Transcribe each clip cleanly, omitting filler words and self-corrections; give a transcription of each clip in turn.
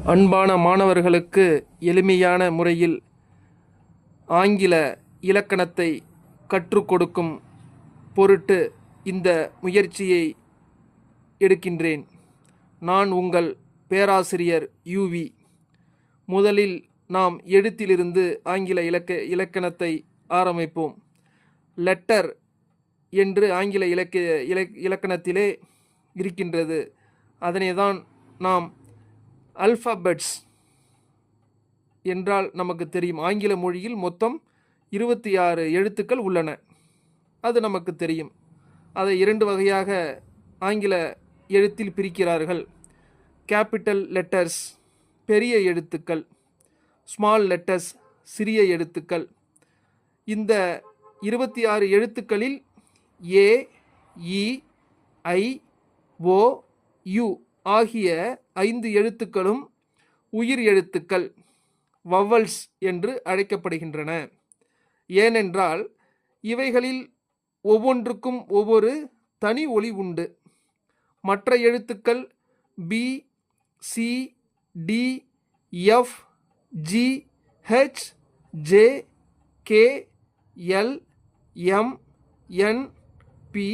அன்பான மாணவர்களுக்கு எளிமையான முறையில் ஆங்கில இலக்கணத்தை கற்றுக் கொடுக்கும் பொருட்டு இந்த முயற்சியை எடுக்கின்றேன். நான் உங்கள் பேராசிரியர் யூவி. முதலில் நாம் எழுத்திலிருந்து ஆங்கில இலக்கணத்தை ஆரம்பிப்போம். லெட்டர் என்று ஆங்கில இலக்கணத்திலே இருக்கின்றது. அதனை தான் நாம் அல்ஃபபெட்ஸ் என்றால் நமக்கு தெரியும். ஆங்கில மொழியில் மொத்தம் 26 எழுத்துக்கள் உள்ளன, அது நமக்கு தெரியும். அதை 2 வகையாக ஆங்கில எழுத்தில் பிரிக்கிறார்கள். கேபிட்டல் லெட்டர்ஸ் பெரிய எழுத்துக்கள், ஸ்மால் லெட்டர்ஸ் சிறிய எழுத்துக்கள். இந்த 26 எழுத்துக்களில் ஏ, இ, ஐ, ஓ, யு ஆகிய 5 எழுத்துக்களும் உயிர் எழுத்துக்கள், வவல்ஸ் என்று அழைக்கப்படுகின்றன. ஏனென்றால் இவைகளில் ஒவ்வொன்றுக்கும் ஒவ்வொரு தனி ஒலி உண்டு. மற்ற எழுத்துக்கள் B, C, D, F, G, H, J, K, L, M, N, P,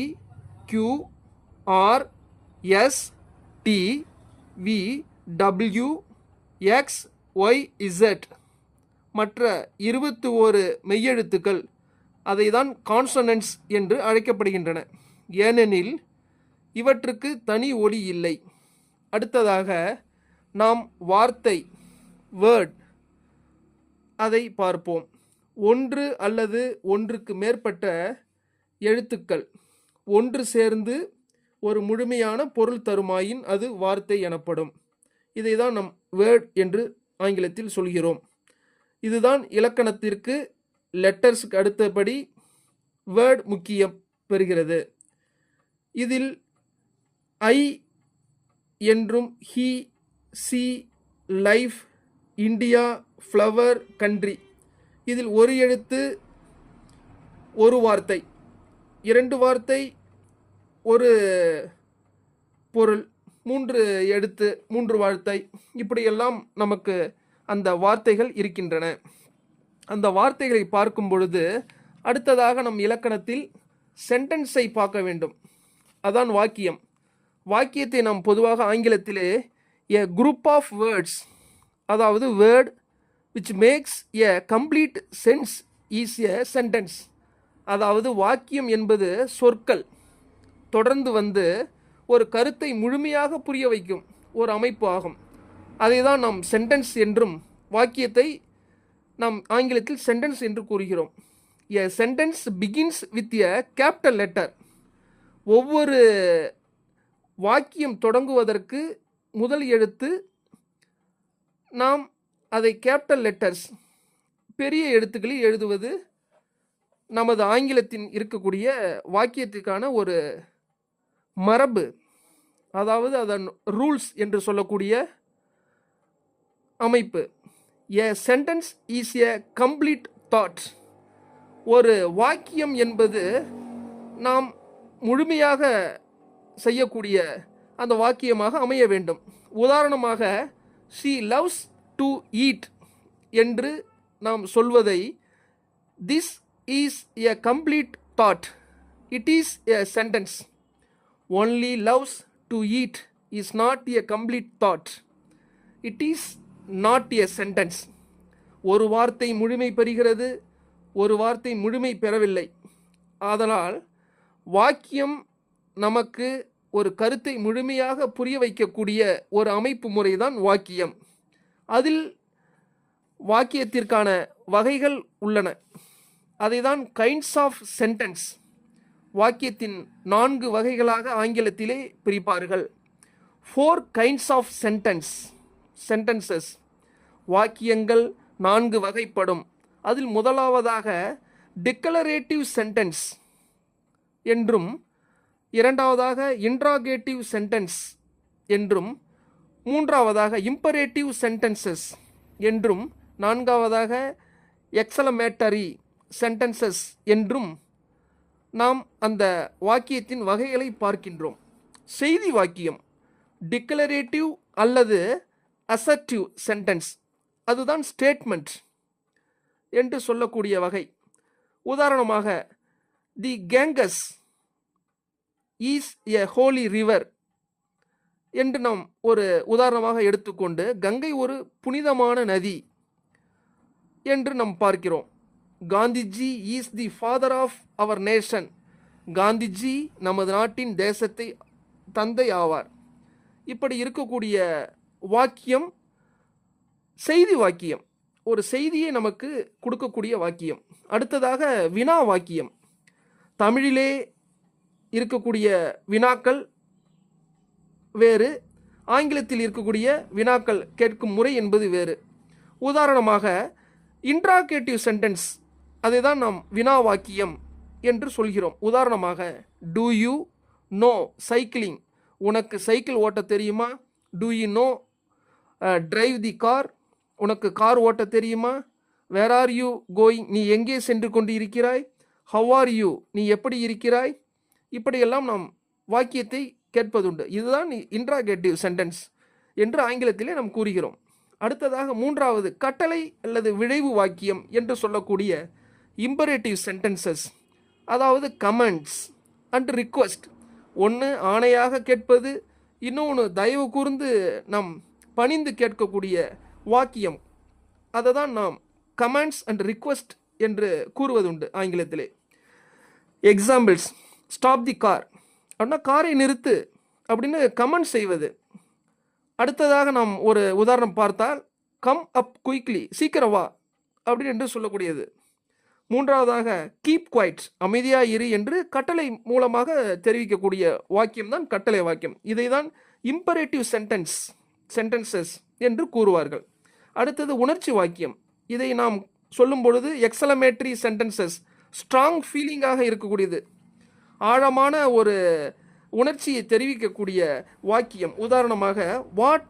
Q, R, S, T, V, W, X, Y, Z மற்ற 21 மெய்யெழுத்துக்கள் அதை தான் கான்சனன்ட்ஸ் என்று அழைக்கப்படுகின்றன. ஏனெனில் இவற்றுக்கு தனி ஒலி இல்லை. அடுத்ததாக நாம் வார்த்தை வேர்ட் அதை பார்ப்போம். ஒன்று அல்லது ஒன்றுக்கு மேற்பட்ட எழுத்துக்கள் ஒன்று சேர்ந்து ஒரு முழுமையான பொருள் தருமாயின் அது வார்த்தை எனப்படும். இதை தான் நம் வேர்ட் என்று ஆங்கிலத்தில் சொல்கிறோம். இதுதான் இலக்கணத்திற்கு லெட்டர்ஸுக்கு அடுத்தபடி வேர்ட் முக்கியம் பெறுகிறது. இதில் ஐ என்றும் he, C, life, India, flower, country இதில் ஒரு எழுத்து ஒரு வார்த்தை, 2 வார்த்தை ஒரு பொருள், 3 எழுத்து 3 வார்த்தை, இப்படியெல்லாம் நமக்கு அந்த வார்த்தைகள் இருக்கின்றன. அந்த வார்த்தைகளை பார்க்கும் பொழுது அடுத்ததாக நம் இலக்கணத்தில் சென்டென்ஸை பார்க்க வேண்டும். அதான் வாக்கியம். வாக்கியத்தை நாம் பொதுவாக ஆங்கிலத்திலே எ குரூப் ஆஃப் வேர்ட்ஸ், அதாவது word which makes a complete sense is a sentence. அதாவது வாக்கியம் என்பது சொற்கள் தொடர்ந்து வந்து ஒரு கருத்தை முழுமையாக புரிய வைக்கும் ஒரு அமைப்பு ஆகும். அதை தான் நாம் சென்டென்ஸ் என்றும், வாக்கியத்தை நாம் ஆங்கிலத்தில் சென்டென்ஸ் என்று கூறுகிறோம். எ sentence begins with a capital letter. ஒவ்வொரு வாக்கியம் தொடங்குவதற்கு முதல் எழுத்து நாம் அதை கேபிட்டல் லெட்டர்ஸ் பெரிய எழுத்துக்களில் எழுதுவது நமது ஆங்கிலத்தின் இருக்கக்கூடிய வாக்கியத்திற்கான ஒரு மரபு, அதாவது அதன் ரூல்ஸ் என்று சொல்லக்கூடிய அமைப்பு. எ sentence is a complete thought. ஒரு வாக்கியம் என்பது நாம் முழுமையாக செய்யக்கூடிய அந்த வாக்கியமாக அமைய வேண்டும். உதாரணமாக she loves to eat என்று நாம் சொல்வதை this is a complete thought, it is a sentence. Only loves to eat is not a complete thought, it is not a sentence. ஒரு வார்த்தை முழுமை பெறுகிறது, ஒரு வார்த்தை முழுமை பெறவில்லை. ஆதலால் வாக்கியம் நமக்கு ஒரு கருத்தை முழுமையாக புரிய வைக்கக்கூடிய ஒரு அமைப்பு முறைதான் வாக்கியம். அதில் வாக்கியத்திற்கான வகைகள் உள்ளன. அதை தான் கைண்ட்ஸ் ஆஃப் சென்டென்ஸ், வாக்கியத்தின் 4 வகைகளாக ஆங்கிலத்திலே பிரிப்பார்கள். 4 கைண்ட்ஸ் ஆஃப் சென்டென்சஸ். வாக்கியங்கள் 4 வகைப்படும். அதில் முதலாவதாக டிக்ளரேட்டிவ் சென்டென்ஸ் என்றும், இரண்டாவதாக இன்ட்ராகேட்டிவ் சென்டென்ஸ் என்றும், மூன்றாவதாக இம்பரேட்டிவ் சென்டென்சஸ் என்றும், நான்காவதாக எக்ஸலமேட்டரி சென்டென்சஸ் என்றும் நாம் அந்த வாக்கியத்தின் வகைகளை பார்க்கின்றோம். செய்தி வாக்கியம் டிக்ளரேட்டிவ் அல்லது அசர்டிவ் சென்டென்ஸ், அதுதான் ஸ்டேட்மெண்ட் என்று சொல்லக்கூடிய வகை. உதாரணமாக, தி கேங்கஸ் இஸ் எ ஹோலி ரிவர் என்று நாம் ஒரு உதாரணமாக எடுத்துக்கொண்டு, கங்கை ஒரு புனிதமான நதி என்று நாம் பார்க்கிறோம். Gandhiji is the father of our nation, Gandhiji நமது நாட்டின் தேசத்தை தந்தை ஆவார். இப்படி இருக்கக்கூடிய வாக்கியம் செய்தி வாக்கியம், ஒரு செய்தியை நமக்கு கொடுக்கக்கூடிய வாக்கியம். அடுத்ததாக வினா வாக்கியம். தமிழிலே இருக்கக்கூடிய வினாக்கள் வேறு, ஆங்கிலத்தில் இருக்கக்கூடிய வினாக்கள் கேட்கும் முறை என்பது வேறு. உதாரணமாக, இன்ட்ராகேட்டிவ் சென்டென்ஸ், அதை தான் நாம் வினா வாக்கியம் என்று சொல்கிறோம். உதாரணமாக, டூ யூ நோ சைக்கிளிங், உனக்கு சைக்கிள் ஓட்ட தெரியுமா? Do you know drive the car, உனக்கு கார் ஓட்ட தெரியுமா? வேர் ஆர் யூ கோயிங், நீ எங்கே சென்று கொண்டு இருக்கிறாய்? ஹவ் ஆர் யூ, நீ எப்படி இருக்கிறாய்? இப்படியெல்லாம் நாம் வாக்கியத்தை கேட்பதுண்டு. இதுதான் இன்ட்ராகேட்டிவ் சென்டென்ஸ் என்று ஆங்கிலத்திலே நாம் கூறுகிறோம். அடுத்ததாக மூன்றாவது, கட்டளை அல்லது விழைவு வாக்கியம் என்று சொல்லக்கூடிய இம்பரேட்டிவ் சென்டென்சஸ், அதாவது கமெண்ட்ஸ் அண்ட் ரிக்வெஸ்ட். ஒன்று ஆணையாக கேட்பது, இன்னொன்று தயவு கூர்ந்து நாம் பணிந்து கேட்கக்கூடிய வாக்கியம். அதை தான் நாம் கமெண்ட்ஸ் அண்ட் ரிக்வெஸ்ட் என்று கூறுவதுண்டு ஆங்கிலத்திலே. எக்ஸாம்பிள்ஸ், ஸ்டாப் தி கார் அப்படின்னா காரை நிறுத்து அப்படின்னு கமெண்ட் செய்வது. அடுத்ததாக நாம் ஒரு உதாரணம் பார்த்தால், கம் அப் குயிக்லி, சீக்கிரம் வா அப்படின்னு என்று சொல்லக்கூடியது. மூன்றாவதாக, கீப் குவைட், அமைதியாக இரு என்று கட்டளை மூலமாக தெரிவிக்கக்கூடிய வாக்கியம் தான் கட்டளை வாக்கியம். இதை தான் இம்பரேட்டிவ் சென்டென்சஸ் என்று கூறுவார்கள். அடுத்தது உணர்ச்சி வாக்கியம். இதை நாம் சொல்லும் பொழுது எக்ஸலமேட்டரி சென்டென்சஸ், ஸ்ட்ராங் ஃபீலிங்காக இருக்கக்கூடியது, ஆழமான ஒரு உணர்ச்சியை தெரிவிக்கக்கூடிய வாக்கியம். உதாரணமாக, what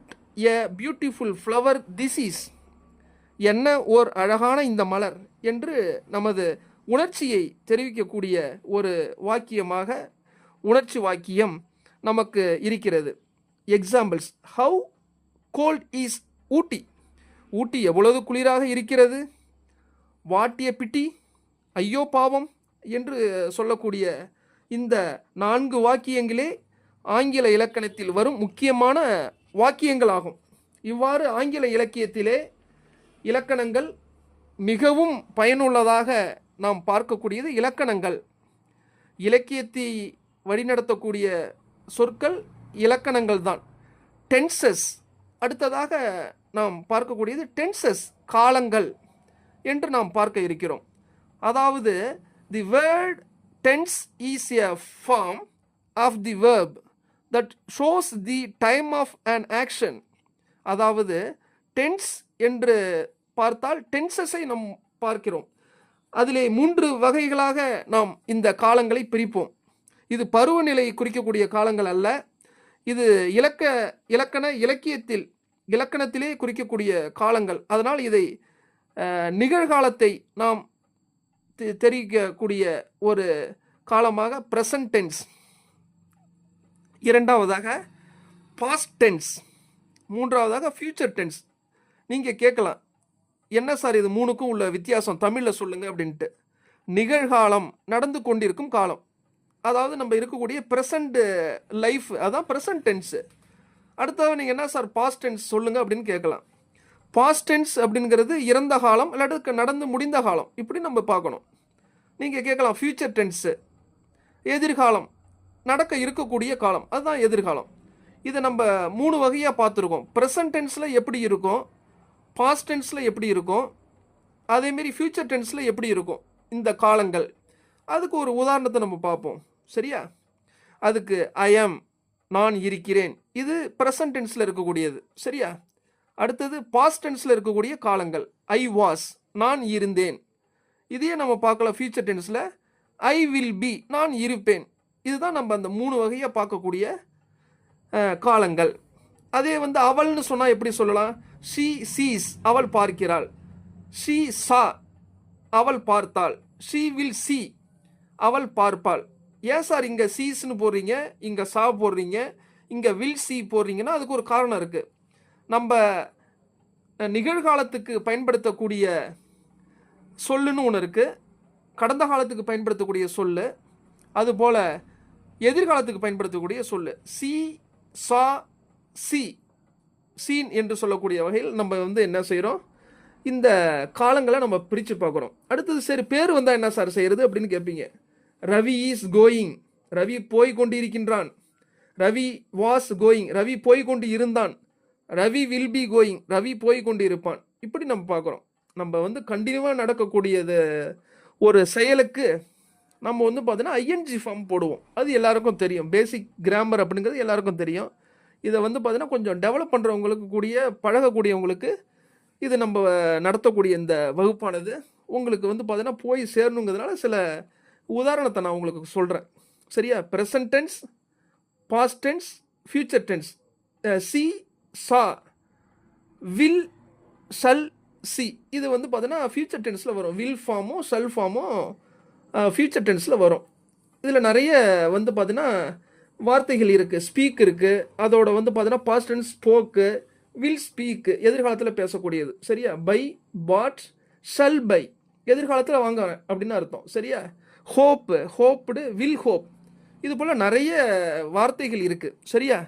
a beautiful flower this is, என்ன ஓர் அழகான இந்த மலர் என்று நமது உணர்ச்சியை தெரிவிக்கக்கூடிய ஒரு வாக்கியமாக உணர்ச்சி வாக்கியம் நமக்கு இருக்கிறது. எக்ஸாம்பிள்ஸ், ஹவு கோல்ட் இஸ் ஊட்டி, ஊட்டி எவ்வளவு குளிராக இருக்கிறது. வாட் எ பிட்டி, ஐயோ பாவம் என்று சொல்லக்கூடிய இந்த 4 வாக்கியங்களே ஆங்கில இலக்கணத்தில் வரும் முக்கியமான வாக்கியங்களாகும். இவ்வாறு ஆங்கில இலக்கியத்திலே இலக்கணங்கள் மிகவும் பயனுள்ளதாக நாம் பார்க்கக்கூடியது இலக்கணங்கள். இலக்கியத்தை வழிநடத்தக்கூடிய சொற்கள் இலக்கணங்கள் தான். டென்சஸ், அடுத்ததாக நாம் பார்க்கக்கூடியது டென்சஸ், காலங்கள் என்று நாம் பார்க்க இருக்கிறோம். அதாவது தி word tense is a form of the verb that shows the time of an action. அதாவது tense என்று பார்த்தால் டென்சஸை நாம் பார்க்கிறோம். அதிலே 3 வகைகளாக நாம் இந்த காலங்களை பிரிப்போம். இது பருவநிலை குறிக்கக்கூடிய காலங்கள் அல்ல, இது இலக்கணத்திலே குறிக்கக்கூடிய காலங்கள். அதனால் இதை நிகழ்காலத்தை நாம் தெரிவிக்கக்கூடிய ஒரு காலமாக ப்ரெசன்ட் டென்ஸ். இரண்டாவதாக பாஸ்ட் டென்ஸ். மூன்றாவதாக ஃபியூச்சர் டென்ஸ். நீங்கள் கேட்கலாம், என்ன சார் இது 3க்கும் உள்ள வித்தியாசம் தமிழில் சொல்லுங்கள் அப்படின்ட்டு. நிகழ்காலம், நடந்து கொண்டிருக்கும் காலம், அதாவது நம்ம இருக்கக்கூடிய ப்ரெசண்ட் லைஃப், அதான் ப்ரெசன்ட் டென்ஸு. அடுத்தது நீங்கள் என்ன சார் பாஸ்ட் டென்ஸ் சொல்லுங்கள் அப்படின்னு கேட்கலாம். பாஸ்ட் டென்ஸ் அப்படிங்கிறது இறந்த காலம் இல்லாட்டி நடந்து முடிந்த காலம், இப்படி நம்ம பார்க்கணும். நீங்கள் கேட்கலாம் ஃபியூச்சர் டென்ஸு, எதிர்காலம், நடக்க இருக்கக்கூடிய காலம், அதுதான் எதிர்காலம். இதை நம்ம 3 வகையாக பார்த்துருக்கோம். ப்ரெசன்ட் டென்ஸில் எப்படி இருக்கும், பாஸ்ட் டென்ஸில் எப்படி இருக்கும், அதேமாரி ஃபியூச்சர் டென்ஸில் எப்படி இருக்கும் இந்த காலங்கள். அதுக்கு ஒரு உதாரணத்தை நம்ம பார்ப்போம், சரியா? அதுக்கு ஐ ஆம், நான் இருக்கிறேன், இது ப்ரெசன்ட் டென்ஸில் இருக்கக்கூடியது, சரியா? அடுத்தது பாஸ்ட் டென்ஸில் இருக்கக்கூடிய காலங்கள், ஐ வாஸ், நான் இருந்தேன். இதையே நம்ம பார்க்கலாம் ஃபியூச்சர் டென்ஸில், ஐ வில் பி, நான் இருப்பேன். இதுதான் நம்ம அந்த 3 வகையாக பார்க்கக்கூடிய காலங்கள். அதே அவள்னு சொன்னால் எப்படி சொல்லலாம்? ஷீ சீஸ், அவள் பார்க்கிறாள். ஷீ சா, அவள் பார்த்தாள். ஷீ வில் சி, அவள் பார்ப்பாள். ஏன் சார் இங்கே சீஸ்ன்னு போடுறீங்க, இங்கே சா போடுறீங்க, இங்கே வில் சி போடுறீங்கன்னா அதுக்கு ஒரு காரணம் இருக்குது. நம்ம நிகழ்காலத்துக்கு பயன்படுத்தக்கூடிய சொல்லுன்னு ஒன்று இருக்குது, கடந்த காலத்துக்கு பயன்படுத்தக்கூடிய சொல்லு, அதுபோல் எதிர்காலத்துக்கு பயன்படுத்தக்கூடிய சொல்லு. சி, சா, சி, சீன் என்று சொல்லக்கூடிய வகையில் நம்ம என்ன செய்கிறோம், இந்த காலங்களை நம்ம பிரித்து பார்க்குறோம். அடுத்தது சரி பேர் வந்தால் என்ன சார் செய்கிறது அப்படின்னு கேட்பீங்க. ரவி இஸ் கோயிங், ரவி போய் கொண்டு இருக்கின்றான். ரவி வாஸ் கோயிங், ரவி போய் கொண்டு இருந்தான். Ravi will be going, Ravi போய் கொண்டு இருப்பான். இப்படி நம்ம பார்க்குறோம். நம்ம கண்டினியூவாக நடக்கக்கூடியது ஒரு செயலுக்கு நம்ம பார்த்தீங்கன்னா ஐஎன்ஜி ஃபார்ம் போடுவோம். அது எல்லாருக்கும் தெரியும். பேசிக் கிராமர் அப்படிங்கிறது எல்லாருக்கும் தெரியும். இதை பார்த்தீங்கன்னா கொஞ்சம் டெவலப் பண்ணுறவங்களுக்கு கூடிய பழகக்கூடியவங்களுக்கு இது நம்ம நடத்தக்கூடிய இந்த வகுப்பானது உங்களுக்கு பார்த்தீங்கன்னா போய் சேரணுங்கிறதுனால சில உதாரணத்தை நான் உங்களுக்கு சொல்கிறேன். சரியா? Present tense, past tense, future tense. See, saw, will, shall, see. இது பார்த்தீங்கன்னா ஃபியூச்சர் டென்ஸில் வரும். வில் ஃபார்மும் ஷல் ஃபார்மும் ஃபியூச்சர் டென்ஸில் வரும். இதில் நிறைய பார்த்தீங்கன்னா வார்த்தைகள் இருக்குது. ஸ்பீக் இருக்குது, அதோட பார்த்தீங்கன்னா பாஸ்ட் டென்ஸ் ஸ்போக்கு, வில் ஸ்பீக்கு எதிர்காலத்தில் பேசக்கூடியது. சரியா? பை, பாட், ஷல் பை எதிர்காலத்தில் வாங்க அப்படின்னு அர்த்தம். சரியா? Hope, hoped, will hope. இது போல் நிறைய வார்த்தைகள் இருக்குது. சரியா?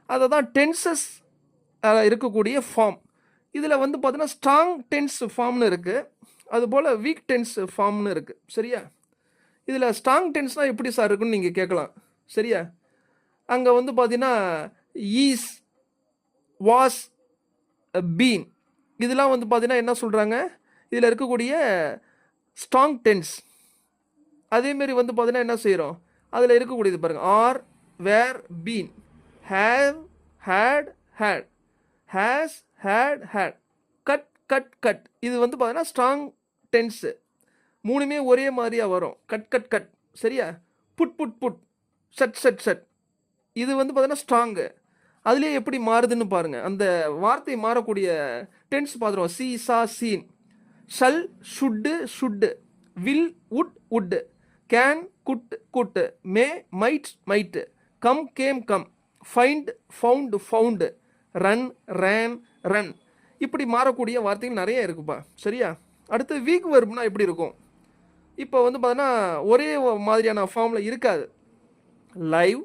அதை தான் டென்சஸ் இருக்கக்கூடிய ஃபார்ம். இதில் பார்த்தீங்கன்னா ஸ்ட்ராங் டென்ஸ் ஃபார்ம்னு இருக்குது, அதுபோல் வீக் டென்ஸ் ஃபார்ம்னு இருக்குது. சரியா? இதில் ஸ்ட்ராங் டென்ஸ்னால் எப்படி சார் இருக்குன்னு நீங்கள் கேட்கலாம். சரியா? அங்கே பார்த்தீங்கன்னா ஈஸ், வாஸ், பீன் இதெல்லாம் பார்த்தீங்கன்னா என்ன சொல்கிறாங்க, இதில் இருக்கக்கூடிய ஸ்ட்ராங் டென்ஸ். அதேமாரி பார்த்தீங்கன்னா என்ன செய்கிறோம், அதில் இருக்கக்கூடியது பாருங்கள். Are, were, been, have, had, had, has, had, had, cut, cut, cut. இது பார்த்தீங்கன்னா ஸ்ட்ராங் டென்ஸு. மூணுமே ஒரே மாதிரியாக வரும். Cut, cut, cut. சரியா? Put, put, put, shut, shut, shut. இது பார்த்தீங்கன்னா ஸ்ட்ராங்கு. அதுலேயே எப்படி மாறுதுன்னு பாருங்கள். அந்த வார்த்தை மாறக்கூடிய டென்ஸ் பார்த்துருவோம். See, saw, seen. Shall, should, should. Will, would, would. Can, could, could. May, might, might. Come, came, come. Find, found, found. Run, ran, run. இப்படி மாறக்கூடிய வார்த்தைகள் நிறைய இருக்குப்பா. சரியா? அடுத்து வீக் வெர்ப்னா எப்படி இருக்கும்? இப்போ பார்த்தீங்கன்னா ஒரே மாதிரியான ஃபார்மில் இருக்காது. Live,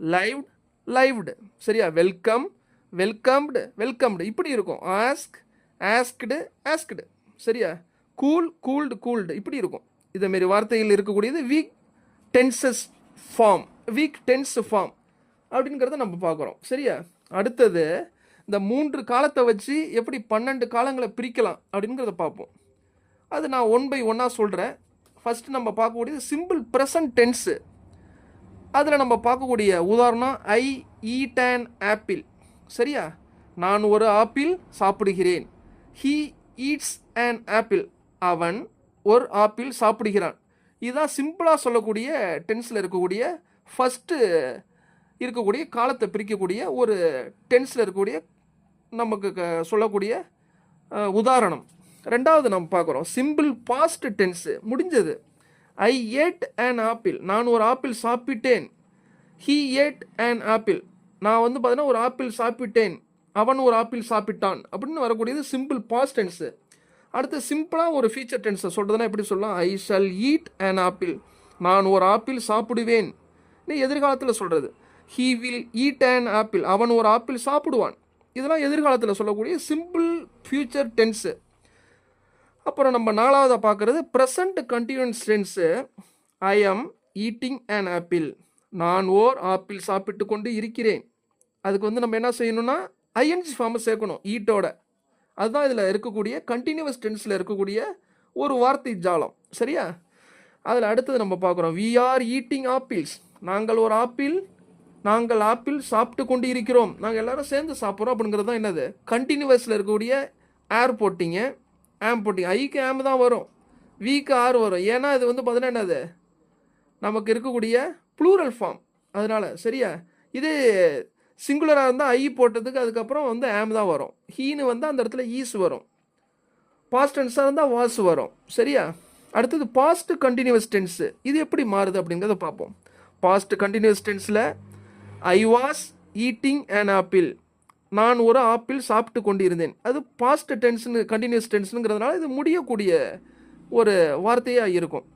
lived, lived. சரியா? Welcome, welcomed, welcomed. இப்படி இருக்கும். Ask, asked, asked. சரியா? Cool, cooled, cooled. இப்படி இருக்கும். இதேமாரி வார்த்தைகள் இருக்கக்கூடியது weak tenses form, weak tense form அப்படிங்கிறத நம்ம பார்க்குறோம். சரியா? அடுத்தது இந்த 3 காலத்தை வச்சு எப்படி 12 காலங்களை பிரிக்கலாம் அப்படிங்கிறத பார்ப்போம். அது நான் 1 by 1 சொல்கிறேன். ஃபஸ்ட்டு நம்ம பார்க்கக்கூடியது சிம்பிள் ப்ரெசன்ட் டென்ஸு. அதில் நம்ம பார்க்கக்கூடிய உதாரணம் ஐ ஈட் அன் ஆப்பிள். சரியா? நான் ஒரு ஆப்பிள் சாப்பிடுகிறேன். He eats an apple. அவன் ஒரு ஆப்பிள் சாப்பிடுகிறான். இதுதான் சிம்பிளாக சொல்லக்கூடிய டென்ஸில் இருக்கக்கூடிய ஃபஸ்ட்டு இருக்கக்கூடிய காலத்தை பிரிக்கக்கூடிய ஒரு டென்ஸில் இருக்கக்கூடிய நமக்கு சொல்லக்கூடிய உதாரணம். ரெண்டாவது நம்ம பார்க்குறோம் சிம்பிள் பாஸ்ட் டென்ஸு, முடிஞ்சது. I ate an apple. நான் ஒரு ஆப்பிள் சாப்பிட்டேன். He ate an apple. நான் பார்த்தீங்கன்னா ஒரு ஆப்பிள் சாப்பிட்டேன். அவன் ஒரு ஆப்பிள் சாப்பிட்டான் அப்படின்னு வரக்கூடியது சிம்பிள் பாஸ்ட் டென்ஸு. அடுத்து சிம்பிளாக ஒரு ஃபியூச்சர் டென்ஸை சொல்கிறதுனா எப்படி சொல்லலாம்? ஐ ஷல் ஈட் அன் ஆப்பிள். நான் ஒரு ஆப்பிள் சாப்பிடுவேன். எதிர்காலத்தில் சொல்கிறது. He will eat an apple. அவன் ஒரு ஆப்பிள் சாப்பிடுவான். இதெல்லாம் எதிர்காலத்தில் சொல்லக்கூடிய சிம்பிள் ஃபியூச்சர் டென்ஸு. அப்புறம் நம்ம 4ஆவதாக பார்க்குறது ப்ரெசண்ட் கண்டினியூஸ் டென்ஸு. ஐ ஆம் ஈட்டிங் அன் ஆப்பிள். நான் ஓர் ஆப்பிள் சாப்பிட்டு கொண்டு இருக்கிறேன். அதுக்கு நம்ம என்ன செய்யணும்னா ஐஎன்ஜி ஃபார்மை சேர்க்கணும் ஈட்டோட. அதுதான் இதில் இருக்கக்கூடிய கண்டினியூவஸ் டென்ஸில் இருக்கக்கூடிய ஒரு வார்த்தை ஜாலம். சரியா? அதில் அடுத்தது நம்ம பார்க்குறோம் வி ஆர் ஈட்டிங் ஆப்பிள்ஸ். நாங்கள் ஆப்பிள் சாப்பிட்டு கொண்டு இருக்கிறோம். நாங்கள் எல்லோரும் சேர்ந்து சாப்பிட்றோம் அப்படிங்கிறது தான் என்னது கண்டினியூவஸில் இருக்கக்கூடிய ஏர் போட்டிங்க, ஆம் போட்டிங்க. ஐக்கு ஆம் தான் வரும், விக்கு ஆர் வரும். ஏன்னா இது பார்த்தீங்கன்னா என்னது நமக்கு இருக்கக்கூடிய ப்ளூரல் ஃபார்ம். அதனால் சரியா? இது சிங்குலராக இருந்தால் ஐ போட்டதுக்கு அதுக்கப்புறம் ஆம் தான் வரும். ஹீனு அந்த இடத்துல ஈஸ் வரும். பாஸ்ட் டென்ஸாக இருந்தால் வாஸ் வரும். சரியா? அடுத்தது பாஸ்ட் கண்டினியூவஸ் டென்ஸு. இது எப்படி மாறுது அப்படிங்கிறத பார்ப்போம். பாஸ்ட் கண்டினியூவஸ் டென்ஸில் I was eating an apple. நான் ஒரு ஆப்பிள் சாப்பிட்டு கொண்டிருந்தேன். அது பாஸ்ட் டென்ஸ்னு கண்டினியூஸ் டென்ஸ்னுங்கிறதுனால இது முடியக்கூடிய ஒரு வார்த்தையாக இருக்கும்.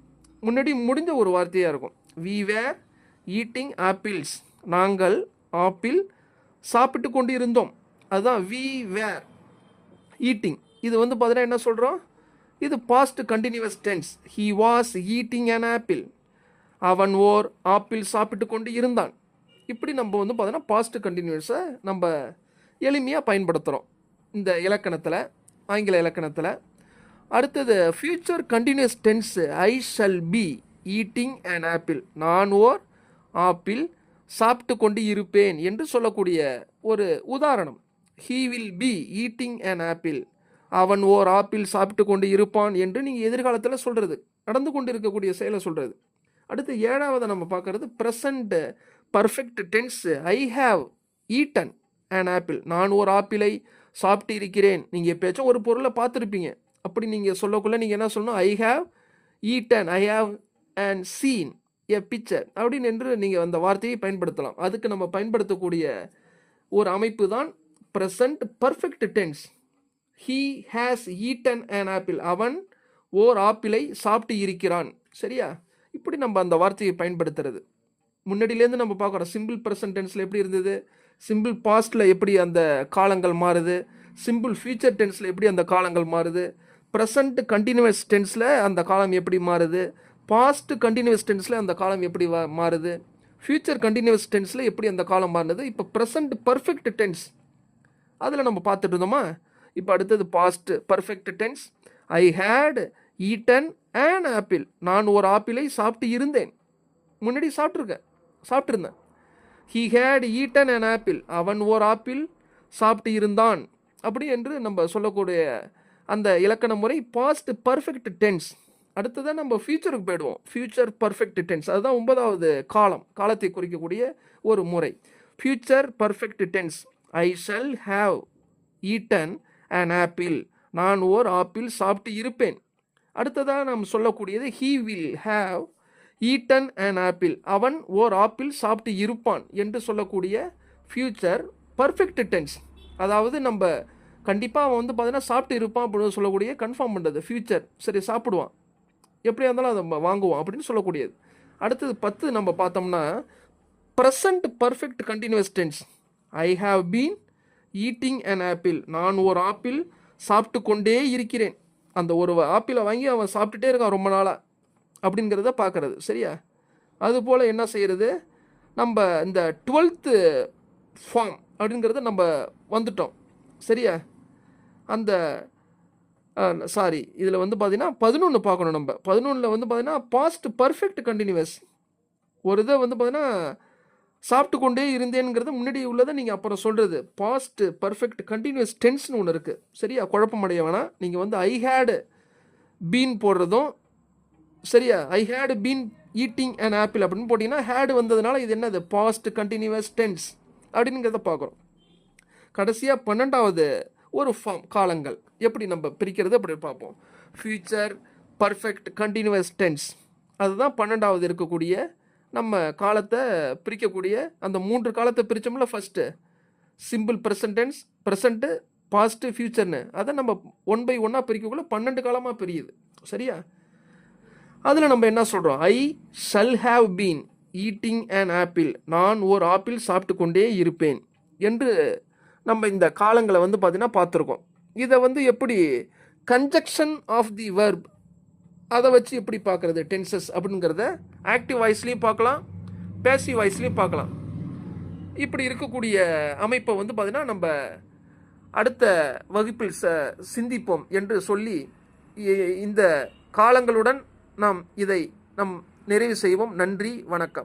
முன்னாடி முடிஞ்ச ஒரு வார்த்தையாக இருக்கும். We were eating apples. நாங்கள் ஆப்பிள் சாப்பிட்டு கொண்டு இருந்தோம். அதுதான் வி வேர் ஈட்டிங். இது வந்து பார்த்தீங்கன்னா என்ன சொல்கிறோம், இது past continuous tense. He was eating an apple. அவன் ஓர் ஆப்பிள் சாப்பிட்டு கொண்டு இருந்தான். இப்படி நம்ம வந்து பார்த்தோன்னா பாஸ்ட் கண்டினியூஸை நம்ம எளிமையாக பயன்படுத்துகிறோம் இந்த இலக்கணத்தில், ஆங்கில இலக்கணத்தில். அடுத்தது future continuous tense. I shall be eating an apple. நான் ஓர் ஆப்பிள் சாப்பிட்டு கொண்டு இருப்பேன் என்று சொல்லக்கூடிய ஒரு உதாரணம். He will be eating an apple. அவன் ஓர் ஆப்பிள் சாப்பிட்டு கொண்டு இருப்பான் என்று நீங்கள் எதிர்காலத்தில் சொல்கிறது, நடந்து கொண்டு இருக்கக்கூடிய செயலை சொல்கிறது. அடுத்து ஏழாவது நம்ம பார்க்குறது present perfect tense. I have eaten an apple. நான் ஒரு ஆப்பிளை சாப்பிட்டு இருக்கிறேன். நீங்கள் எப்பயாச்சும் ஒரு பொருளை பார்த்துருப்பீங்க, அப்படி நீங்கள் சொல்லக்குள்ள நீங்கள் என்ன சொல்லணும், I have eaten, I have and seen a picture அப்படின்னு என்று நீங்கள் அந்த வார்த்தையை பயன்படுத்தலாம். அதுக்கு நம்ம பயன்படுத்தக்கூடிய ஒரு அமைப்பு தான் present perfect tense. He has eaten an apple. அவன் ஓர் ஆப்பிளை சாப்பிட்டு இருக்கிறான். சரியா? இப்படி நம்ம அந்த வார்த்தையை பயன்படுத்துறது. முன்னாடியிலேருந்து நம்ம பார்க்குறோம் சிம்பிள் ப்ரெசன்ட் டென்ஸில் எப்படி இருந்தது, சிம்பிள் பாஸ்ட்டில் எப்படி அந்த காலங்கள் மாறுது, சிம்பிள் ஃபியூச்சர் டென்ஸில் எப்படி அந்த காலங்கள் மாறுது, ப்ரெசண்ட் கண்டினியூஸ் டென்ஸில் அந்த காலம் எப்படி மாறுது, பாஸ்ட் கண்டினியூஸ் டென்ஸில் அந்த காலம் எப்படி மாறுது, ஃபியூச்சர் கண்டினியூஸ் டென்ஸில் எப்படி அந்த காலம் மாறுது. இப்போ ப்ரெசண்ட் பர்ஃபெக்ட் டென்ஸ் அதில் நம்ம பார்த்துட்டு இருந்தோமா. இப்போ அடுத்தது past perfect tense. I had eaten an apple. நான் ஒரு ஆப்பிளை சாப்பிட்டு இருந்தேன். முன்னாடி சாப்பிட்ருந்தேன். He had eaten an apple. அவன் ஓர் ஆப்பிள் சாப்பிட்டு இருந்தான். அப்படி என்று நம்ம சொல்லக்கூடிய அந்த இலக்கண முறை பாஸ்ட் பர்ஃபெக்ட் டென்ஸ். அடுத்ததான் நம்ம ஃபியூச்சருக்கு போயிடுவோம். ஃபியூச்சர் பர்ஃபெக்ட் டென்ஸ், அதுதான் 9வது காலத்தை குறிக்கக்கூடிய ஒரு முறை. Future perfect tense. I shall have eaten an apple. நான் ஓர் ஆப்பிள் சாப்பிட்டு இருப்பேன். அடுத்ததாக நாம் சொல்லக்கூடியது he will have eaten an apple. அவன் ஓர் ஆப்பிள் சாப்பிட்டு இருப்பான் என்று சொல்லக்கூடிய ஃபியூச்சர் பர்ஃபெக்ட் டென்ஸ். அதாவது நம்ம கண்டிப்பாக அவன் வந்து பார்த்தீங்கன்னா சாப்பிட்டு இருப்பான் அப்படின்னு சொல்லக்கூடிய கன்ஃபார்ம் பண்ணுறது ஃபியூச்சர். சரி, சாப்பிடுவான், எப்படியா இருந்தாலும் அதை வாங்குவான் அப்படின்னு சொல்லக்கூடியது. அடுத்தது 10 நம்ம பார்த்தோம்னா present perfect continuous tense. I have been eating an apple. நான் ஒரு ஆப்பிள் சாப்பிட்டு கொண்டே இருக்கிறேன். அந்த ஒரு ஆப்பிளை வாங்கி அவன் சாப்பிட்டுட்டே இருக்கான் ரொம்ப நாளாக அப்படிங்கிறத பார்க்குறது. சரியா? அதுபோல் என்ன செய்கிறது, நம்ம இந்த 12th ஃபார்ம் அப்படிங்கிறத நம்ம வந்துட்டோம். சரியா? அந்த சாரி, இதில் வந்து பார்த்தீங்கன்னா 11 பார்க்கணும். நம்ம 11ல் வந்து பார்த்தீங்கன்னா பாஸ்ட் பர்ஃபெக்ட் கண்டினியூஸ். ஒரு இதை வந்து பார்த்தீங்கன்னா சாப்பிட்டு கொண்டே இருந்தேங்கிறது முன்னாடி உள்ளதை நீங்கள் அப்புறம் சொல்கிறது. பாஸ்ட் பர்ஃபெக்ட் கண்டினியூஸ் டென்ஸ்னு ஒன்று இருக்குது. சரியா? குழப்பமடைய வேணாம். நீங்கள் வந்து ஐ ஹேடு பீன் போடுறதும் சரியா, ஐ had been eating an apple அப்படின்னு போட்டிங்கன்னா ஹேடு வந்ததுனால இது என்னது பாஸ்ட் கண்டினியூஸ் டென்ஸ் அப்படிங்கிறத பார்க்குறோம். கடைசியாக 12வது ஒரு ஃபார்ம் காலங்கள் எப்படி நம்ம பிரிக்கிறது அப்படி பார்ப்போம். ஃபியூச்சர் பர்ஃபெக்ட் கண்டினியூஸ் டென்ஸ், அதுதான் 12வது இருக்கக்கூடிய நம்ம காலத்தை பிரிக்கக்கூடிய அந்த 3 காலத்தை பிரித்தோம்ல. First simple present tense, present, past, ஃபியூச்சர்னு அதை நம்ம 1 by 1 பிரிக்கக்குள்ள 12 காலமாக பிரியுது. சரியா? அதில் நம்ம என்ன சொல்கிறோம், ஐ shall have been eating an apple. நான் ஒரு ஆப்பிள் சாப்பிட்டு கொண்டே இருப்பேன் என்று நம்ம இந்த காலங்களை வந்து பார்த்திங்கன்னா பார்த்துருக்கோம். இதை வந்து எப்படி கன்ஜக்ஷன் ஆஃப் தி வெர்ப் அதை வச்சு எப்படி பார்க்குறது டென்சஸ் அப்படிங்கிறத ஆக்டிவ் வாய்ஸ்லேயும் பார்க்கலாம், பேசிவ் வாய்ஸ்லேயும் பார்க்கலாம். இப்படி இருக்கக்கூடிய அமைப்பை வந்து பார்த்திங்கன்னா நம்ம அடுத்த வகுப்பில் சிந்திப்போம் என்று சொல்லி இந்த காலங்களுடன் நாம் இதை நிறைவு செய்வோம். நன்றி, வணக்கம்.